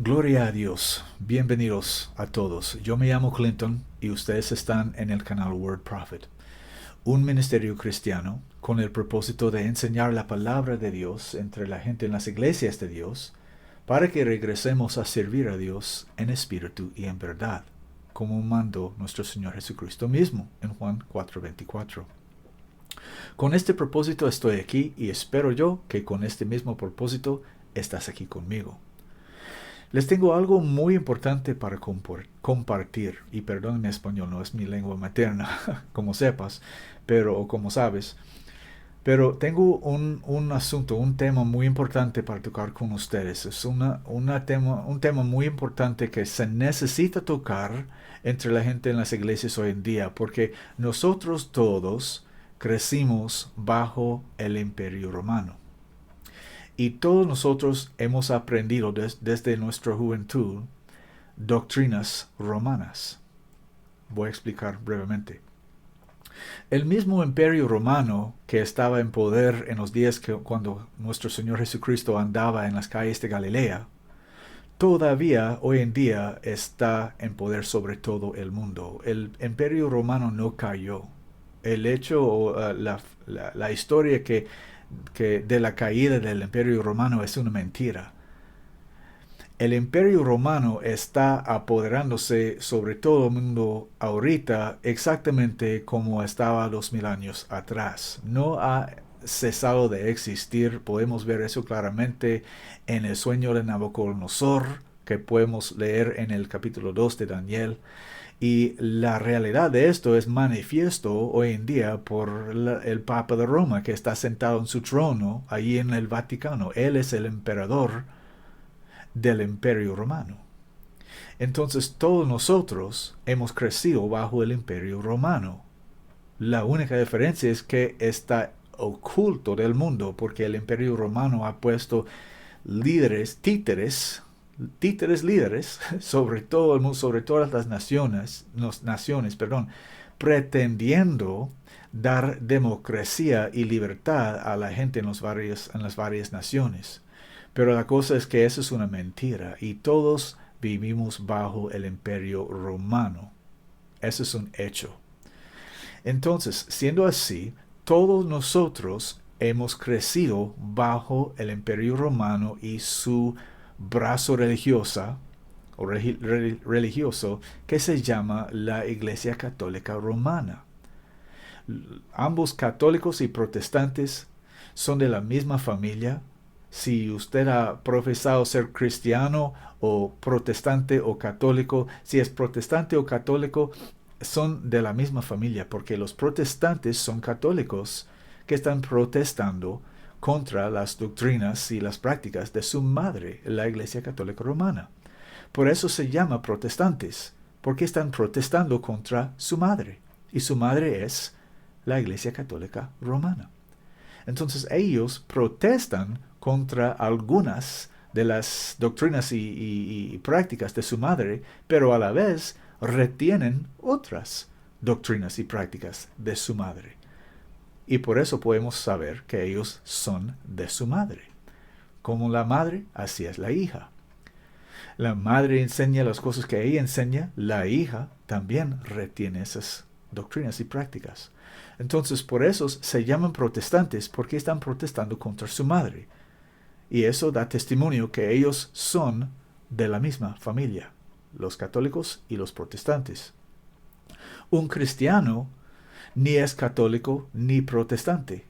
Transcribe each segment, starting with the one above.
Gloria a Dios. Bienvenidos a todos. Yo me llamo Clinton y ustedes están en el canal Word Prophet, un ministerio cristiano con el propósito de enseñar la palabra de Dios entre la gente en las iglesias de Dios para que regresemos a servir a Dios en espíritu y en verdad, como mandó nuestro Señor Jesucristo mismo en Juan 4:24. Con este propósito estoy aquí y espero yo que con este mismo propósito estás aquí conmigo. Les tengo algo muy importante para compartir, y perdón mi español, no es mi lengua materna, como sepas, o como sabes, pero tengo un asunto, un tema muy importante para tocar con ustedes. Es un tema muy importante que se necesita tocar entre la gente en las iglesias hoy en día, porque nosotros todos crecimos bajo el Imperio Romano. Y todos nosotros hemos aprendido desde nuestra juventud doctrinas romanas. Voy a explicar brevemente. El mismo imperio romano que estaba en poder en los días cuando nuestro Señor Jesucristo andaba en las calles de Galilea, todavía hoy en día está en poder sobre todo el mundo. El imperio romano no cayó. El hecho o la historia que de la caída del Imperio Romano es una mentira. El Imperio Romano está apoderándose sobre todo el mundo ahorita exactamente como estaba 2000 años atrás. No ha cesado de existir. Podemos ver eso claramente en el sueño de Nabucodonosor, que podemos leer en el capítulo 2 de Daniel. Y la realidad de esto es manifiesto hoy en día por el Papa de Roma, que está sentado en su trono allí en el Vaticano. Él es el emperador del Imperio Romano. Entonces todos nosotros hemos crecido bajo el Imperio Romano. La única diferencia es que está oculto del mundo, porque el Imperio Romano ha puesto títeres líderes sobre todo el mundo, sobre todas las naciones, pretendiendo dar democracia y libertad a la gente en las varias naciones. Pero la cosa es que eso es una mentira y todos vivimos bajo el Imperio Romano. Eso es un hecho. Entonces, siendo así, todos nosotros hemos crecido bajo el Imperio Romano y su brazo religioso que se llama la Iglesia Católica Romana. Ambos católicos y protestantes son de la misma familia. Si usted ha profesado ser cristiano o protestante o católico, si es protestante o católico, son de la misma familia, porque los protestantes son católicos que están protestando contra las doctrinas y las prácticas de su madre, la Iglesia Católica Romana. Por eso se llama protestantes, porque están protestando contra su madre, y su madre es la Iglesia Católica Romana. Entonces ellos protestan contra algunas de las doctrinas y prácticas de su madre, pero a la vez retienen otras doctrinas y prácticas de su madre. Y por eso podemos saber que ellos son de su madre. Como la madre, así es la hija. La madre enseña las cosas que ella enseña, la hija también retiene esas doctrinas y prácticas. Entonces, por eso se llaman protestantes, porque están protestando contra su madre. Y eso da testimonio que ellos son de la misma familia, los católicos y los protestantes. Un cristiano ni es católico ni protestante.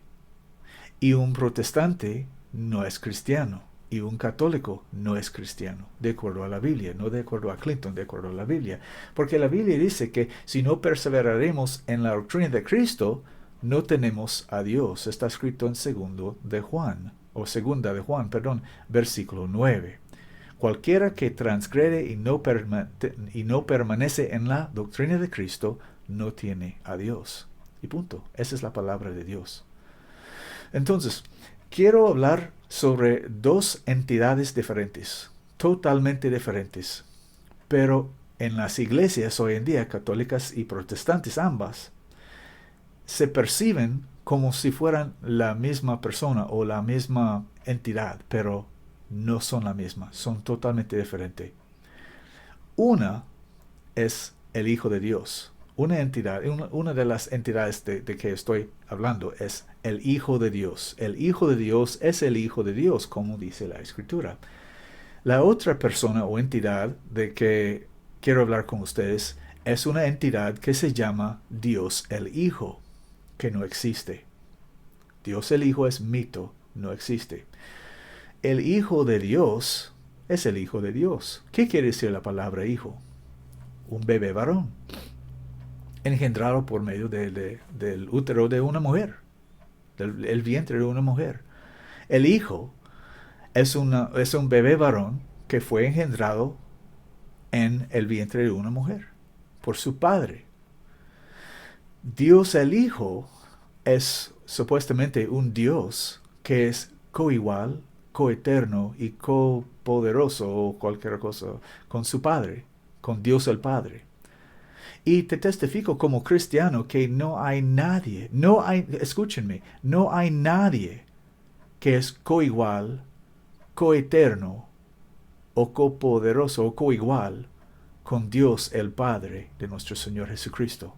Y un protestante no es cristiano. Y un católico no es cristiano, de acuerdo a la Biblia, no de acuerdo a Clinton, de acuerdo a la Biblia. Porque la Biblia dice que si no perseveraremos en la doctrina de Cristo, no tenemos a Dios. Está escrito en segunda de Juan, versículo 9. Cualquiera que transgrede y no permanece en la doctrina de Cristo, no tiene a Dios. Y punto. Esa es la palabra de Dios. Entonces, quiero hablar sobre dos entidades diferentes, totalmente diferentes, pero en las iglesias hoy en día, católicas y protestantes ambas, se perciben como si fueran la misma persona o la misma entidad, pero no son la misma, son totalmente diferentes. Una es el Hijo de Dios. Una entidad, una de las entidades de que estoy hablando es el Hijo de Dios. El Hijo de Dios es el Hijo de Dios, como dice la Escritura. La otra persona o entidad de que quiero hablar con ustedes es una entidad que se llama Dios el Hijo, que no existe. Dios el Hijo es mito, no existe. El Hijo de Dios es el Hijo de Dios. ¿Qué quiere decir la palabra hijo? Un bebé varón, engendrado por medio del útero de una mujer, del vientre de una mujer. El Hijo es un bebé varón que fue engendrado en el vientre de una mujer, por su padre. Dios el Hijo es supuestamente un Dios que es coigual, coeterno y copoderoso o cualquier cosa con su Padre, con Dios el Padre. Y te testifico como cristiano que no hay nadie, escúchenme, no hay nadie que es coigual, coeterno o copoderoso o coigual con Dios el Padre de nuestro Señor Jesucristo.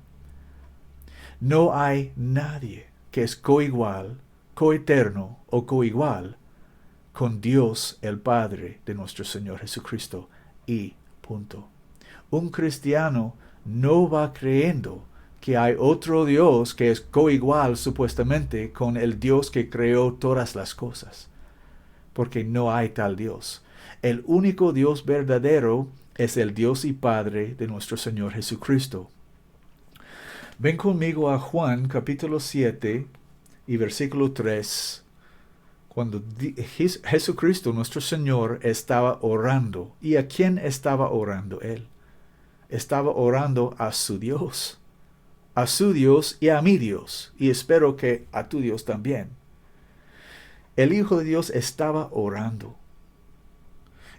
No hay nadie que es coigual, coeterno o coigual con Dios el Padre de nuestro Señor Jesucristo. Y punto. Un cristiano no va creyendo que hay otro Dios que es coigual supuestamente con el Dios que creó todas las cosas, porque no hay tal Dios. El único Dios verdadero es el Dios y Padre de nuestro Señor Jesucristo. Ven conmigo a Juan capítulo 7 y versículo 3, cuando Jesucristo nuestro Señor estaba orando. ¿Y a quién estaba orando Él? Estaba orando a su Dios y a mi Dios, y espero que a tu Dios también. El Hijo de Dios estaba orando.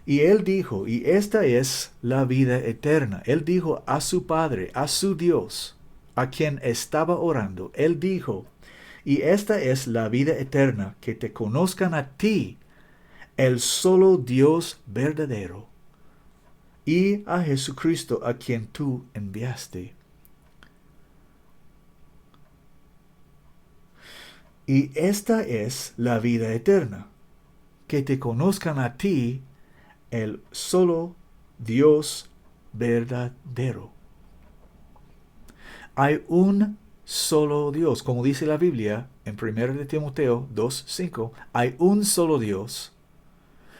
Y Él dijo, y esta es la vida eterna. Él dijo a su Padre, a su Dios, a quien estaba orando. Él dijo, y esta es la vida eterna, que te conozcan a ti, el solo Dios verdadero, y a Jesucristo a quien tú enviaste. Y esta es la vida eterna, que te conozcan a ti, el solo Dios verdadero. Hay un solo Dios, como dice la Biblia en 1 de Timoteo 2:5, hay un solo Dios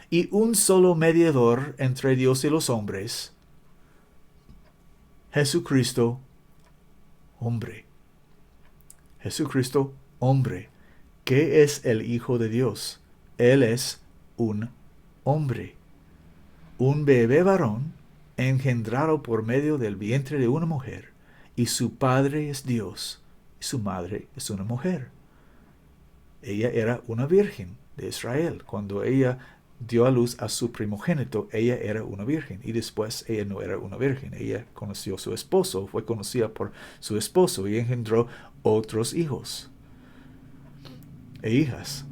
y un solo mediador entre Dios y los hombres, Jesucristo, hombre. Jesucristo, hombre. ¿Qué es el Hijo de Dios? Él es un hombre, un bebé varón engendrado por medio del vientre de una mujer, y su padre es Dios, y su madre es una mujer. Ella era una virgen de Israel. Cuando ella dio a luz a su primogénito, ella era una virgen, y después ella no era una virgen. Ella conoció a su esposo, fue conocida por su esposo, y engendró otros hijos e hijas.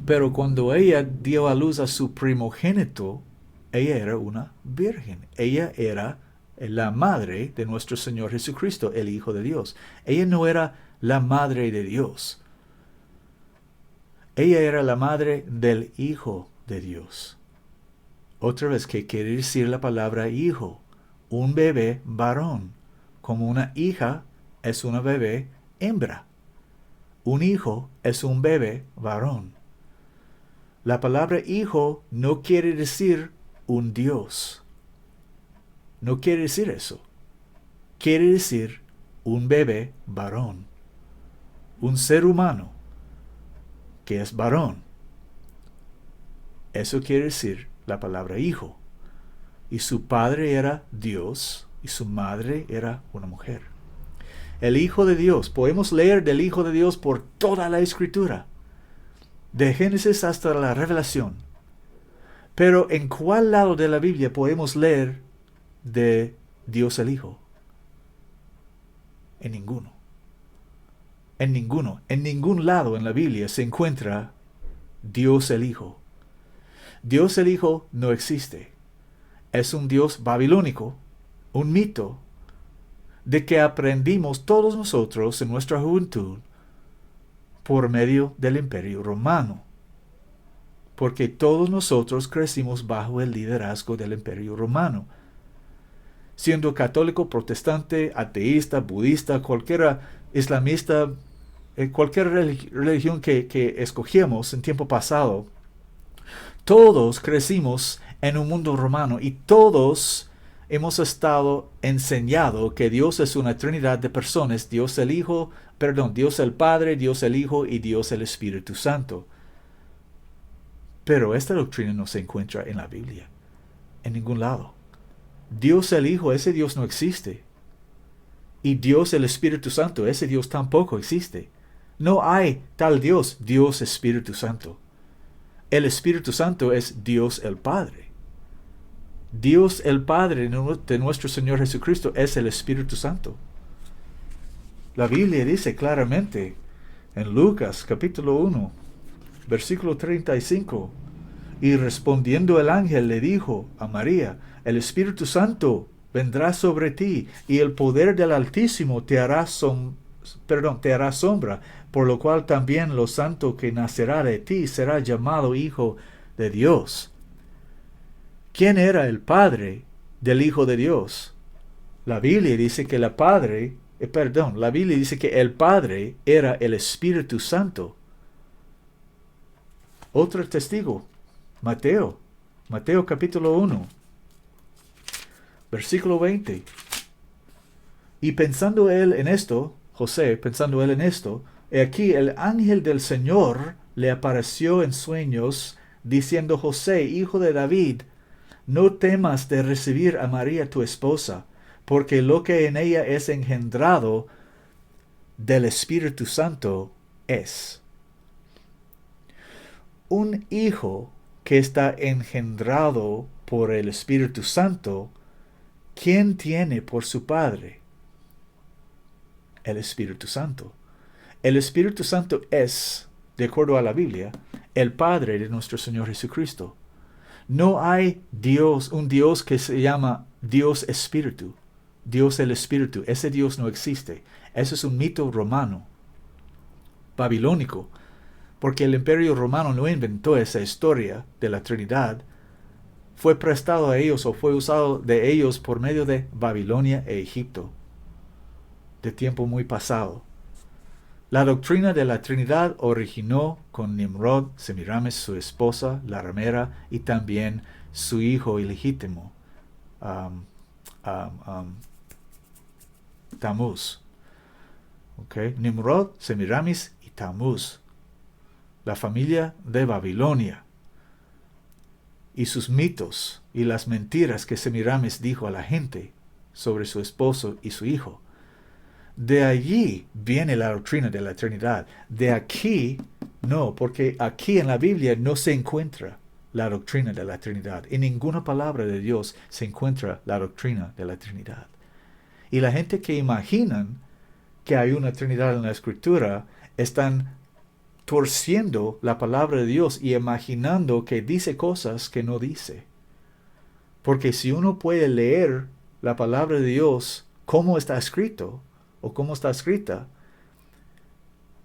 Pero cuando ella dio a luz a su primogénito, ella era una virgen. Ella era la madre de nuestro Señor Jesucristo, el Hijo de Dios. Ella no era la madre de Dios. Ella era la madre del Hijo de Dios. Otra vez, ¿qué quiere decir la palabra hijo? Un bebé varón. Como una hija es una bebé hembra. Un hijo es un bebé varón. La palabra hijo no quiere decir un Dios. No quiere decir eso. Quiere decir un bebé varón. Un ser humano que es varón. Eso quiere decir la palabra hijo. Y su padre era Dios y su madre era una mujer. El Hijo de Dios. Podemos leer del Hijo de Dios por toda la Escritura, de Génesis hasta la Revelación. Pero ¿en cuál lado de la Biblia podemos leer de Dios el Hijo? En ninguno. En ninguno. En ningún lado en la Biblia se encuentra Dios el Hijo. Dios el Hijo no existe. Es un Dios babilónico, un mito, de que aprendimos todos nosotros en nuestra juventud por medio del Imperio Romano. Porque todos nosotros crecimos bajo el liderazgo del Imperio Romano. Siendo católico, protestante, ateísta, budista, cualquiera islamista, cualquier religión que escogíamos en tiempo pasado, todos crecimos en un mundo romano y todos hemos estado enseñado que Dios es una trinidad de personas, Dios el Padre, Dios el Hijo y Dios el Espíritu Santo. Pero esta doctrina no se encuentra en la Biblia, en ningún lado. Dios el Hijo, ese Dios no existe. Y Dios el Espíritu Santo, ese Dios tampoco existe. No hay tal Dios, Dios Espíritu Santo. El Espíritu Santo es Dios el Padre. Dios el Padre de nuestro Señor Jesucristo es el Espíritu Santo. La Biblia dice claramente en Lucas capítulo 1, versículo 35, y respondiendo el ángel le dijo a María, el Espíritu Santo vendrá sobre ti, y el poder del Altísimo te hará sombra, por lo cual también lo santo que nacerá de ti será llamado Hijo de Dios. ¿Quién era el Padre del Hijo de Dios? La Biblia dice que la Biblia dice que el Padre era el Espíritu Santo. Otro testigo, Mateo capítulo 1, versículo 20. Y pensando él en esto, José, pensando él en esto, he aquí el ángel del Señor le apareció en sueños, diciendo, José, hijo de David, no temas de recibir a María tu esposa, porque lo que en ella es engendrado del Espíritu Santo es. Un hijo que está engendrado por el Espíritu Santo, ¿quién tiene por su padre? El Espíritu Santo. El Espíritu Santo es, de acuerdo a la Biblia, el Padre de nuestro Señor Jesucristo. No hay un Dios que se llama Dios Espíritu, Dios el Espíritu. Ese Dios no existe. Eso es un mito romano, babilónico, porque el Imperio Romano no inventó esa historia de la Trinidad. Fue prestado a ellos o fue usado de ellos por medio de Babilonia e Egipto, de tiempo muy pasado. La doctrina de la Trinidad originó con Nimrod, Semiramis, su esposa, la ramera, y también su hijo ilegítimo, Tamuz. Nimrod, Semiramis y Tamuz, la familia de Babilonia, y sus mitos y las mentiras que Semiramis dijo a la gente sobre su esposo y su hijo. De allí viene la doctrina de la Trinidad. De aquí, no, porque aquí en la Biblia no se encuentra la doctrina de la Trinidad. En ninguna palabra de Dios se encuentra la doctrina de la Trinidad. Y la gente que imaginan que hay una Trinidad en la Escritura, están torciendo la palabra de Dios y imaginando que dice cosas que no dice. Porque si uno puede leer la palabra de Dios como está escrito, o como está escrita,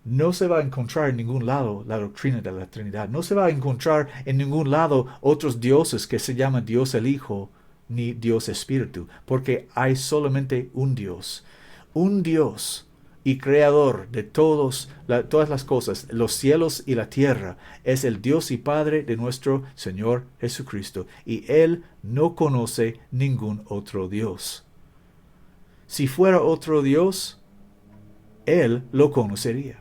no se va a encontrar en ningún lado la doctrina de la Trinidad. No se va a encontrar en ningún lado otros dioses que se llaman Dios el Hijo ni Dios Espíritu, porque hay solamente un Dios y creador de todas las cosas, los cielos y la tierra. Es el Dios y Padre de nuestro Señor Jesucristo, y Él no conoce ningún otro Dios. Si fuera otro Dios, Él lo conocería.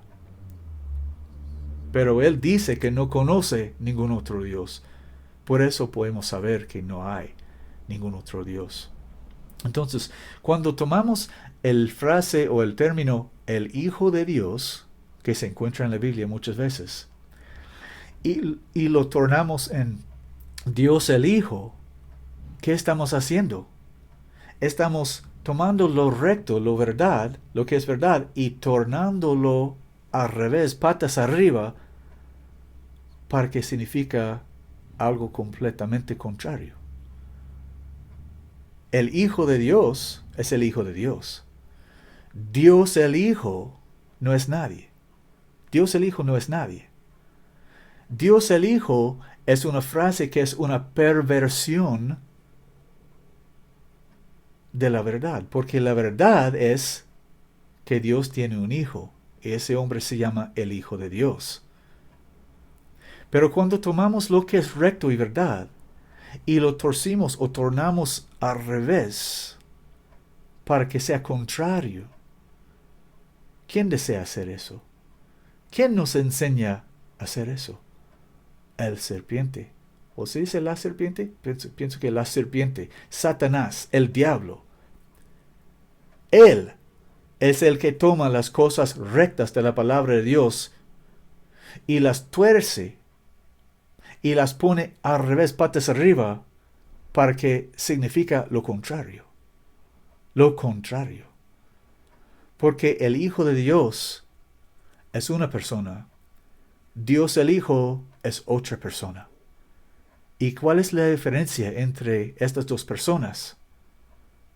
Pero Él dice que no conoce ningún otro Dios. Por eso podemos saber que no hay ningún otro Dios. Entonces, cuando tomamos el frase o el término el Hijo de Dios, que se encuentra en la Biblia muchas veces, y lo tornamos en Dios el Hijo, ¿qué estamos haciendo? Estamos tomando lo recto, lo que es verdad, y tornándolo al revés, patas arriba, para que significa algo completamente contrario. El Hijo de Dios es el Hijo de Dios. Dios el Hijo no es nadie. Dios el Hijo no es nadie. Dios el Hijo es una frase que es una perversión de la verdad, porque la verdad es que Dios tiene un hijo, y ese hombre se llama el Hijo de Dios. Pero cuando tomamos lo que es recto y verdad, y lo torcimos o tornamos al revés, para que sea contrario, ¿quién desea hacer eso? ¿Quién nos enseña a hacer eso? El serpiente. ¿O se dice la serpiente? Pienso que la serpiente, Satanás, el diablo. Él es el que toma las cosas rectas de la palabra de Dios y las tuerce y las pone al revés, patas arriba, para que significa lo contrario. Lo contrario. Porque el Hijo de Dios es una persona. Dios el Hijo es otra persona. ¿Y cuál es la diferencia entre estas dos personas?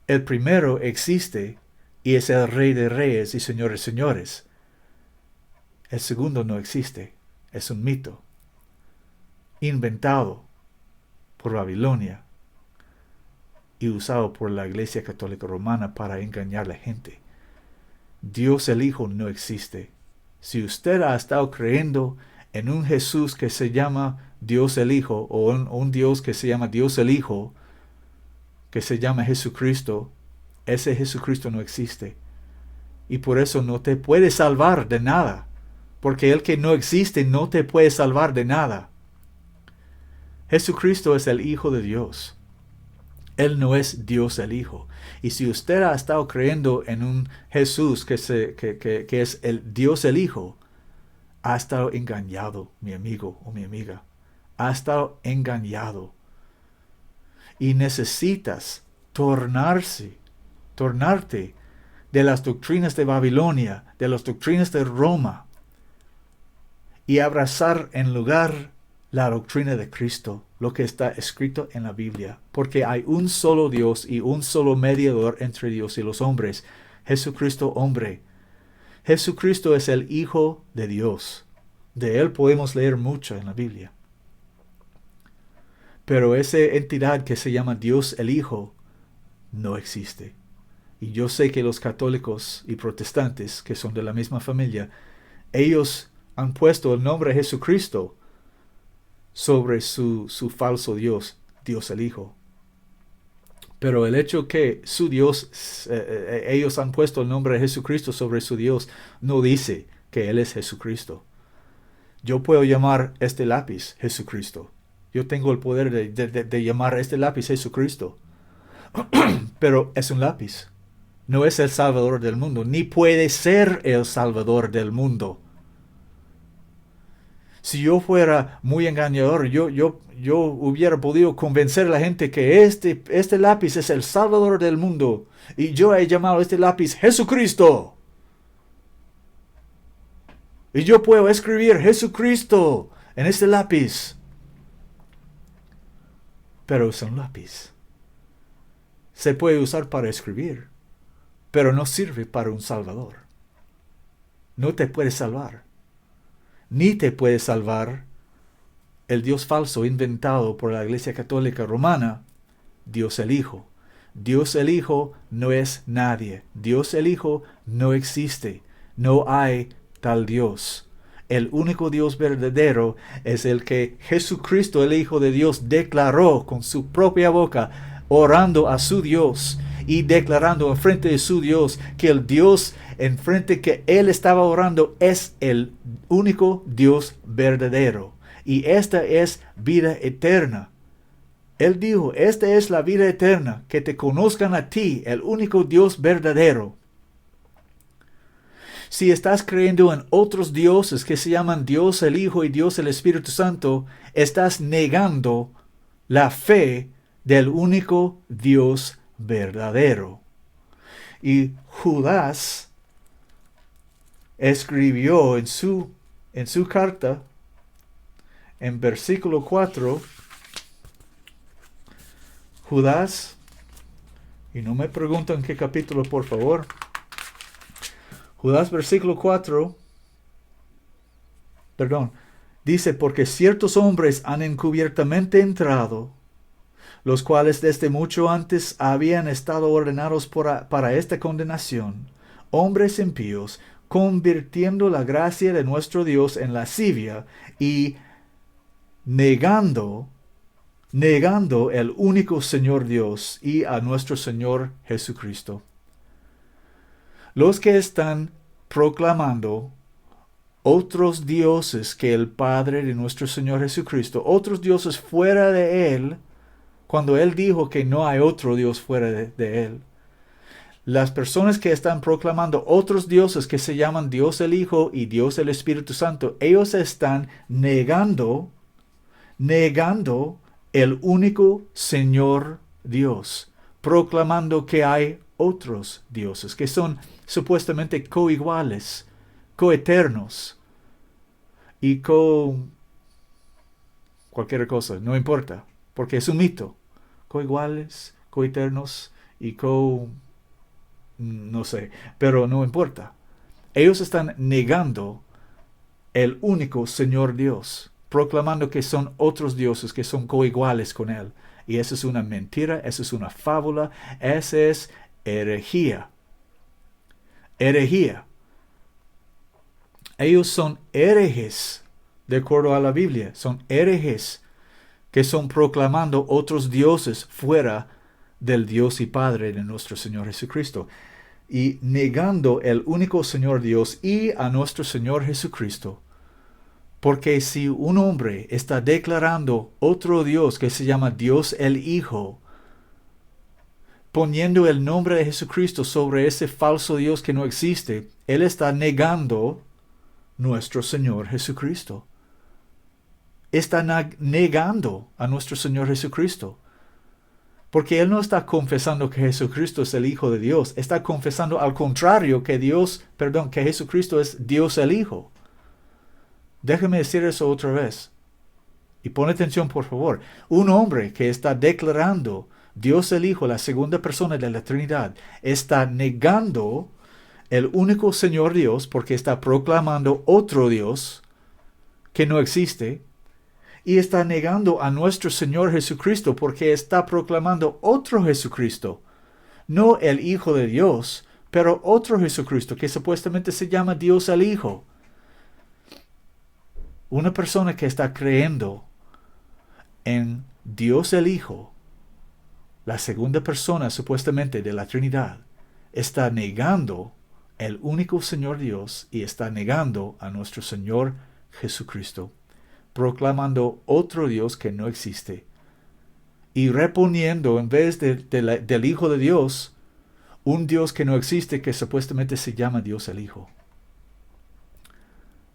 El primero existe y es el Rey de Reyes y Señor de Señores. El segundo no existe. Es un mito. Inventado por Babilonia y usado por la Iglesia Católica Romana para engañar a la gente. Dios el Hijo no existe. Si usted ha estado creyendo en un Jesús que se llama Dios el Hijo, o un Dios que se llama Dios el Hijo, que se llama Jesucristo, ese Jesucristo no existe. Y por eso no te puede salvar de nada. Porque el que no existe no te puede salvar de nada. Jesucristo es el Hijo de Dios. Él no es Dios el Hijo. Y si usted ha estado creyendo en un Jesús que es el Dios el Hijo, ha estado engañado, mi amigo o mi amiga. Ha estado engañado. Y necesitas tornarte de las doctrinas de Babilonia, de las doctrinas de Roma, y abrazar en lugar la doctrina de Cristo, lo que está escrito en la Biblia. Porque hay un solo Dios y un solo mediador entre Dios y los hombres, Jesucristo hombre. Jesucristo es el Hijo de Dios. De Él podemos leer mucho en la Biblia. Pero esa entidad que se llama Dios el Hijo no existe. Y yo sé que los católicos y protestantes, que son de la misma familia, ellos han puesto el nombre de Jesucristo sobre su falso Dios, Dios el Hijo. Pero el hecho que su Dios, ellos han puesto el nombre de Jesucristo sobre su Dios, no dice que Él es Jesucristo. Yo puedo llamar este lápiz Jesucristo. Yo tengo el poder de llamar este lápiz Jesucristo. Pero es un lápiz. No es el Salvador del mundo, ni puede ser el Salvador del mundo. Si yo fuera muy engañador, yo hubiera podido convencer a la gente que este lápiz es el Salvador del mundo. Y yo he llamado a este lápiz Jesucristo. Y yo puedo escribir Jesucristo en este lápiz. Pero es un lápiz. Se puede usar para escribir, pero no sirve para un Salvador. No te puede salvar. Ni te puede salvar el Dios falso inventado por la Iglesia Católica Romana, Dios el Hijo. Dios el Hijo no es nadie. Dios el Hijo no existe. No hay tal Dios. El único Dios verdadero es el que Jesucristo, el Hijo de Dios, declaró con su propia boca, orando a su Dios y declarando en frente de su Dios que el Dios en frente que Él estaba orando es el único Dios verdadero. Y esta es vida eterna. Él dijo, esta es la vida eterna, que te conozcan a ti, el único Dios verdadero. Si estás creyendo en otros dioses que se llaman Dios el Hijo y Dios el Espíritu Santo, estás negando la fe del único Dios verdadero. Y Judas escribió en su carta, en versículo 4, Judas, y no me preguntan qué capítulo, por favor. Judas versículo 4, dice, porque ciertos hombres han encubiertamente entrado, los cuales desde mucho antes habían estado ordenados para esta condenación, hombres impíos, convirtiendo la gracia de nuestro Dios en lascivia y negando el único Señor Dios y a nuestro Señor Jesucristo. Los que están proclamando otros dioses que el Padre de nuestro Señor Jesucristo, otros dioses fuera de Él, cuando Él dijo que no hay otro Dios fuera de Él. Las personas que están proclamando otros dioses que se llaman Dios el Hijo y Dios el Espíritu Santo, ellos están negando el único Señor Dios, proclamando que hay otros dioses que son supuestamente coiguales, coeternos y cualquier cosa, no importa, porque es un mito. Coiguales, coeternos y no sé, pero no importa. Ellos están negando el único Señor Dios, proclamando que son otros dioses que son coiguales con Él. Y eso es una mentira, eso es una fábula, esa es herejía. Herejía. Ellos son herejes, de acuerdo a la Biblia, son herejes que son proclamando otros dioses fuera del Dios y Padre de nuestro Señor Jesucristo, y negando el único Señor Dios y a nuestro Señor Jesucristo. Porque si un hombre está declarando otro Dios que se llama Dios el Hijo, poniendo el nombre de Jesucristo sobre ese falso Dios que no existe, él está negando nuestro Señor Jesucristo. Está negando a nuestro Señor Jesucristo. Porque él no está confesando que Jesucristo es el Hijo de Dios. Está confesando al contrario que Jesucristo es Dios el Hijo. Déjame decir eso otra vez. Y pon atención, por favor. Un hombre que está declarando Dios el Hijo, la segunda persona de la Trinidad, está negando el único Señor Dios porque está proclamando otro Dios que no existe. Y está negando a nuestro Señor Jesucristo porque está proclamando otro Jesucristo. No el Hijo de Dios, pero otro Jesucristo que supuestamente se llama Dios el Hijo. Una persona que está creyendo en Dios el Hijo, la segunda persona supuestamente de la Trinidad, está negando el único Señor Dios y está negando a nuestro Señor Jesucristo, proclamando otro Dios que no existe y reponiendo en vez del Hijo de Dios un Dios que no existe que supuestamente se llama Dios el Hijo.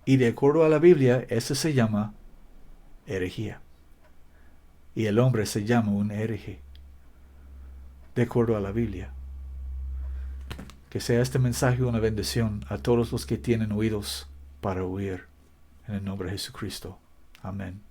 Y de acuerdo a la Biblia, eso se llama herejía. Y el hombre se llama un hereje. De acuerdo a la Biblia. Que sea este mensaje una bendición a todos los que tienen oídos para oír. En el nombre de Jesucristo. Amén.